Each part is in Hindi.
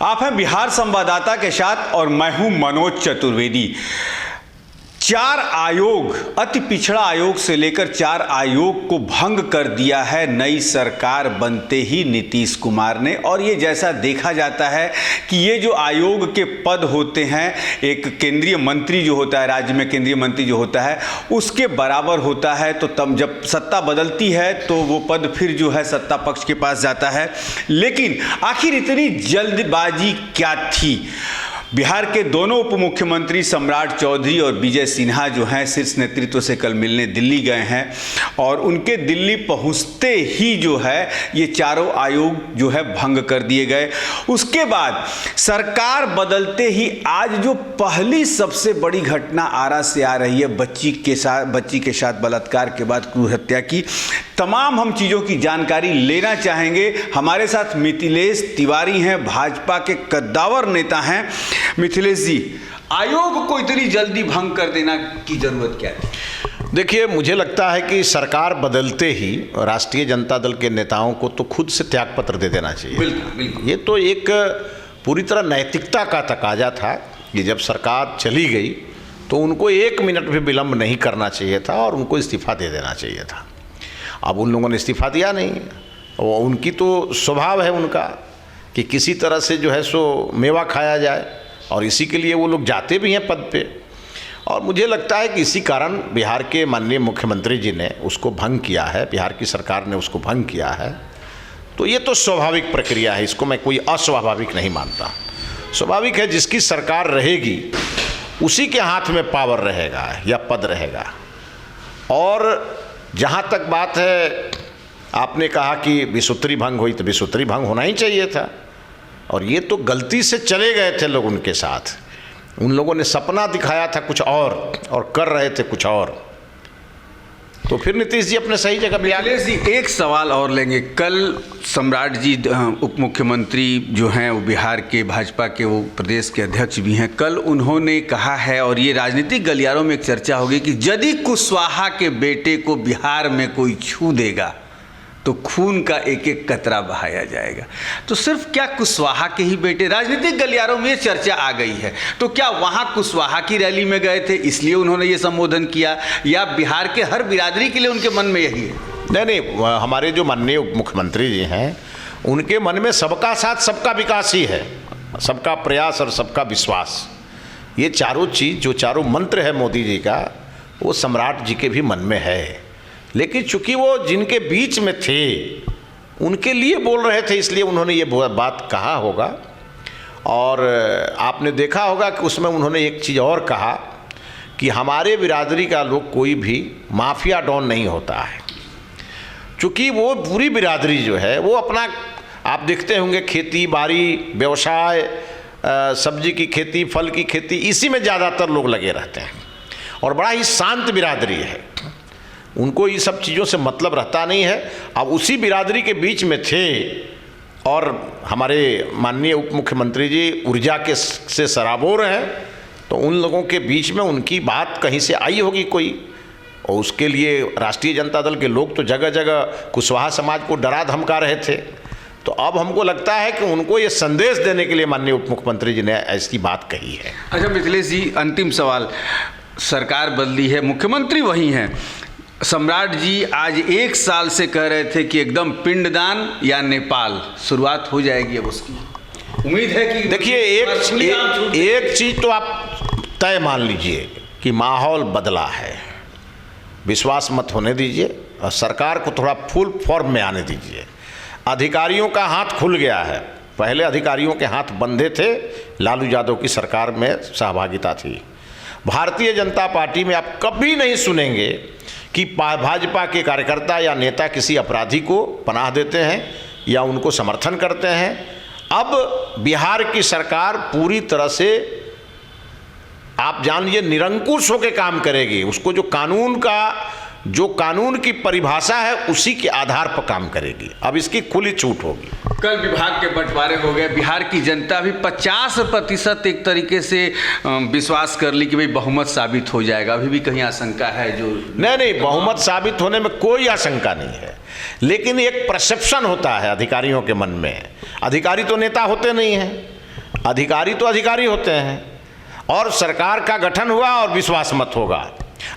आप हैं बिहार संवाददाता के साथ और मैं हूं मनोज चतुर्वेदी। 4 आयोग, अति पिछड़ा आयोग से लेकर 4 आयोग को भंग कर दिया है नई सरकार बनते ही नीतीश कुमार ने। और ये जैसा देखा जाता है कि ये जो आयोग के पद होते हैं, एक केंद्रीय मंत्री जो होता है, राज्य में केंद्रीय मंत्री जो होता है उसके बराबर होता है। तो तब जब सत्ता बदलती है तो वो पद फिर जो है सत्ता पक्ष के पास जाता है। लेकिन आखिर इतनी जल्दबाजी क्या थी? बिहार के दोनों उप मुख्यमंत्री सम्राट चौधरी और विजय सिन्हा जो हैं शीर्ष नेतृत्व से कल मिलने दिल्ली गए हैं और उनके दिल्ली पहुंचते ही जो है ये चारों आयोग जो है भंग कर दिए गए। उसके बाद सरकार बदलते ही आज जो पहली सबसे बड़ी घटना आरा से आ रही है, बच्ची के साथ बलात्कार के बाद क्रूर हत्या की, तमाम हम चीज़ों की जानकारी लेना चाहेंगे। हमारे साथ मिथिलेश तिवारी हैं, भाजपा के कद्दावर नेता हैं। मिथिलेश जी, आयोग को इतनी जल्दी भंग कर देना की जरूरत क्या है? देखिए, मुझे लगता है कि सरकार बदलते ही राष्ट्रीय जनता दल के नेताओं को तो खुद से त्यागपत्र दे देना चाहिए। बिल्कुल बिल्कुल। ये तो एक पूरी तरह नैतिकता का तकाजा था कि जब सरकार चली गई तो उनको 1 मिनट भी विलंब नहीं करना चाहिए था और उनको इस्तीफा दे देना चाहिए था। अब उन लोगों ने इस्तीफा दिया नहीं। उनकी तो स्वभाव है उनका कि किसी तरह से जो है सो मेवा खाया जाए और इसी के लिए वो लोग जाते भी हैं पद पे। और मुझे लगता है कि इसी कारण बिहार के माननीय मुख्यमंत्री जी ने उसको भंग किया है, बिहार की सरकार ने उसको भंग किया है। तो ये तो स्वाभाविक प्रक्रिया है, इसको मैं कोई अस्वाभाविक नहीं मानता। स्वाभाविक है, जिसकी सरकार रहेगी उसी के हाथ में पावर रहेगा या पद रहेगा। और जहाँ तक बात है, आपने कहा कि विसूत्री भंग हुई, तो विसूत्री भंग होना ही चाहिए था। और ये तो गलती से चले गए थे लोग उनके साथ। उन लोगों ने सपना दिखाया था कुछ और कर रहे थे कुछ और। तो फिर नीतीश जी अपने सही जगह पे आ गए। जी, एक सवाल और लेंगे। कल सम्राट जी उप मुख्यमंत्री जो हैं वो बिहार के भाजपा के वो प्रदेश के अध्यक्ष भी हैं। कल उन्होंने कहा है और ये राजनीतिक गलियारों में एक चर्चा होगी कि यदि कुशवाहा के बेटे को बिहार में कोई छू देगा तो खून का एक एक कतरा बहाया जाएगा। तो सिर्फ क्या कुशवाहा के ही बेटे? राजनीतिक गलियारों में ये चर्चा आ गई है। तो क्या वहाँ कुशवाहा की रैली में गए थे इसलिए उन्होंने ये संबोधन किया, या बिहार के हर बिरादरी के लिए उनके मन में यही है? नहीं, हमारे जो माननीय उप मुख्यमंत्री जी हैं उनके मन में सबका साथ सबका विकास ही है, सबका प्रयास और सबका विश्वास। ये चारों चीज़, जो चारों मंत्र है मोदी जी का, वो सम्राट जी के भी मन में है। लेकिन चूंकि वो जिनके बीच में थे उनके लिए बोल रहे थे, इसलिए उन्होंने ये बात कहा होगा। और आपने देखा होगा कि उसमें उन्होंने एक चीज़ और कहा कि हमारे बिरादरी का लोग कोई भी माफिया डॉन नहीं होता है। चूँकि वो पूरी बिरादरी जो है वो अपना, आप देखते होंगे, खेती बाड़ी, व्यवसाय, सब्जी की खेती, फल की खेती, इसी में ज़्यादातर लोग लगे रहते हैं और बड़ा ही शांत बिरादरी है। उनको ये सब चीज़ों से मतलब रहता नहीं है। अब उसी बिरादरी के बीच में थे और हमारे माननीय उप मुख्यमंत्री जी ऊर्जा के से सराबोर हैं, तो उन लोगों के बीच में उनकी बात कहीं से आई होगी कोई, और उसके लिए राष्ट्रीय जनता दल के लोग तो जगह जगह कुशवाहा समाज को डरा धमका रहे थे। तो अब हमको लगता है कि उनको ये संदेश देने के लिए माननीय उप मुख्यमंत्री जी ने ऐसी बात कही है। अच्छा मिथिलेश जी, अंतिम सवाल। सरकार बदली है, मुख्यमंत्री वही हैं। सम्राट जी आज 1 साल से कह रहे थे कि एकदम पिंडदान या नेपाल, शुरुआत हो जाएगी अब उसकी। उम्मीद है कि देखिए, एक चीज़ तो आप तय मान लीजिए कि माहौल बदला है। विश्वास मत होने दीजिए और सरकार को थोड़ा फुल फॉर्म में आने दीजिए। अधिकारियों का हाथ खुल गया है। पहले अधिकारियों के हाथ बंधे थे, लालू यादव की सरकार में सहभागिता थी। भारतीय जनता पार्टी में आप कभी नहीं सुनेंगे कि भाजपा के कार्यकर्ता या नेता किसी अपराधी को पनाह देते हैं या उनको समर्थन करते हैं। अब बिहार की सरकार पूरी तरह से, आप जान लीजिए, निरंकुश होकर काम करेगी। उसको जो कानून की परिभाषा है उसी के आधार पर काम करेगी। अब इसकी खुली छूट होगी। कल विभाग के बंटवारे हो गए। बिहार की जनता भी 50% एक तरीके से विश्वास कर ली कि भाई बहुमत साबित हो जाएगा। अभी भी कहीं आशंका है? जो नहीं, बहुमत साबित होने में कोई आशंका नहीं है, लेकिन एक परसेप्शन होता है अधिकारियों के मन में। अधिकारी तो नेता होते नहीं हैं, अधिकारी तो अधिकारी होते हैं, और सरकार का गठन हुआ और विश्वास मत होगा।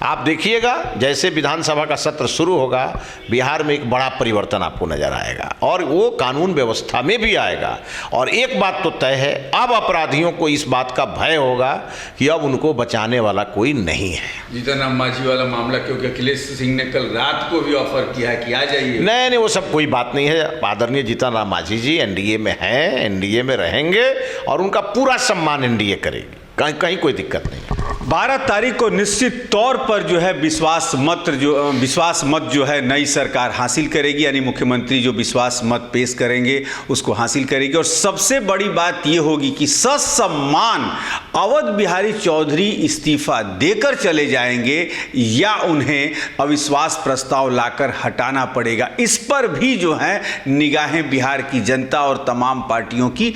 आप देखिएगा जैसे विधानसभा का सत्र शुरू होगा, बिहार में एक बड़ा परिवर्तन आपको नजर आएगा, और वो कानून व्यवस्था में भी आएगा। और एक बात तो तय है, अब अपराधियों को इस बात का भय होगा कि अब उनको बचाने वाला कोई नहीं है। जीतन राम मांझी वाला मामला, क्योंकि अखिलेश सिंह ने कल रात को भी ऑफर किया है कि आ जाइए। नहीं, वो सब कोई बात नहीं है। आदरणीय जीतन राम मांझी जी एनडीए में हैं, एनडीए में रहेंगे, और उनका पूरा सम्मान एनडीए करेगी, कहीं कोई दिक्कत नहीं। 12 तारीख को निश्चित तौर पर जो है विश्वास मत जो है नई सरकार हासिल करेगी, यानी मुख्यमंत्री जो विश्वास मत पेश करेंगे उसको हासिल करेगी। और सबसे बड़ी बात ये होगी कि ससम्मान अवध बिहारी चौधरी इस्तीफा देकर चले जाएंगे या उन्हें अविश्वास प्रस्ताव लाकर हटाना पड़ेगा। इस पर भी जो है निगाहें बिहार की जनता और तमाम पार्टियों की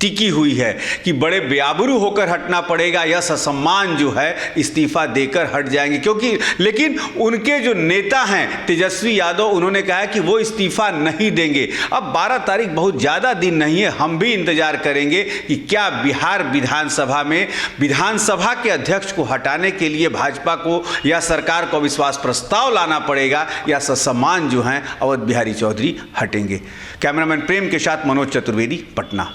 टिकी हुई है कि बड़े बेआबरू होकर हटना पड़ेगा या ससम्मान जो है इस्तीफा देकर हट जाएंगे। क्योंकि लेकिन उनके जो नेता हैं तेजस्वी यादव, उन्होंने कहा है कि वो इस्तीफा नहीं देंगे। अब 12 तारीख बहुत ज़्यादा दिन नहीं है, हम भी इंतजार करेंगे कि क्या बिहार विधानसभा में विधानसभा के अध्यक्ष को हटाने के लिए भाजपा को या सरकार को अविश्वास प्रस्ताव लाना पड़ेगा या ससम्मान जो हैं अवध बिहारी चौधरी हटेंगे। कैमरामैन प्रेम के साथ मनोज चतुर्वेदी, पटना।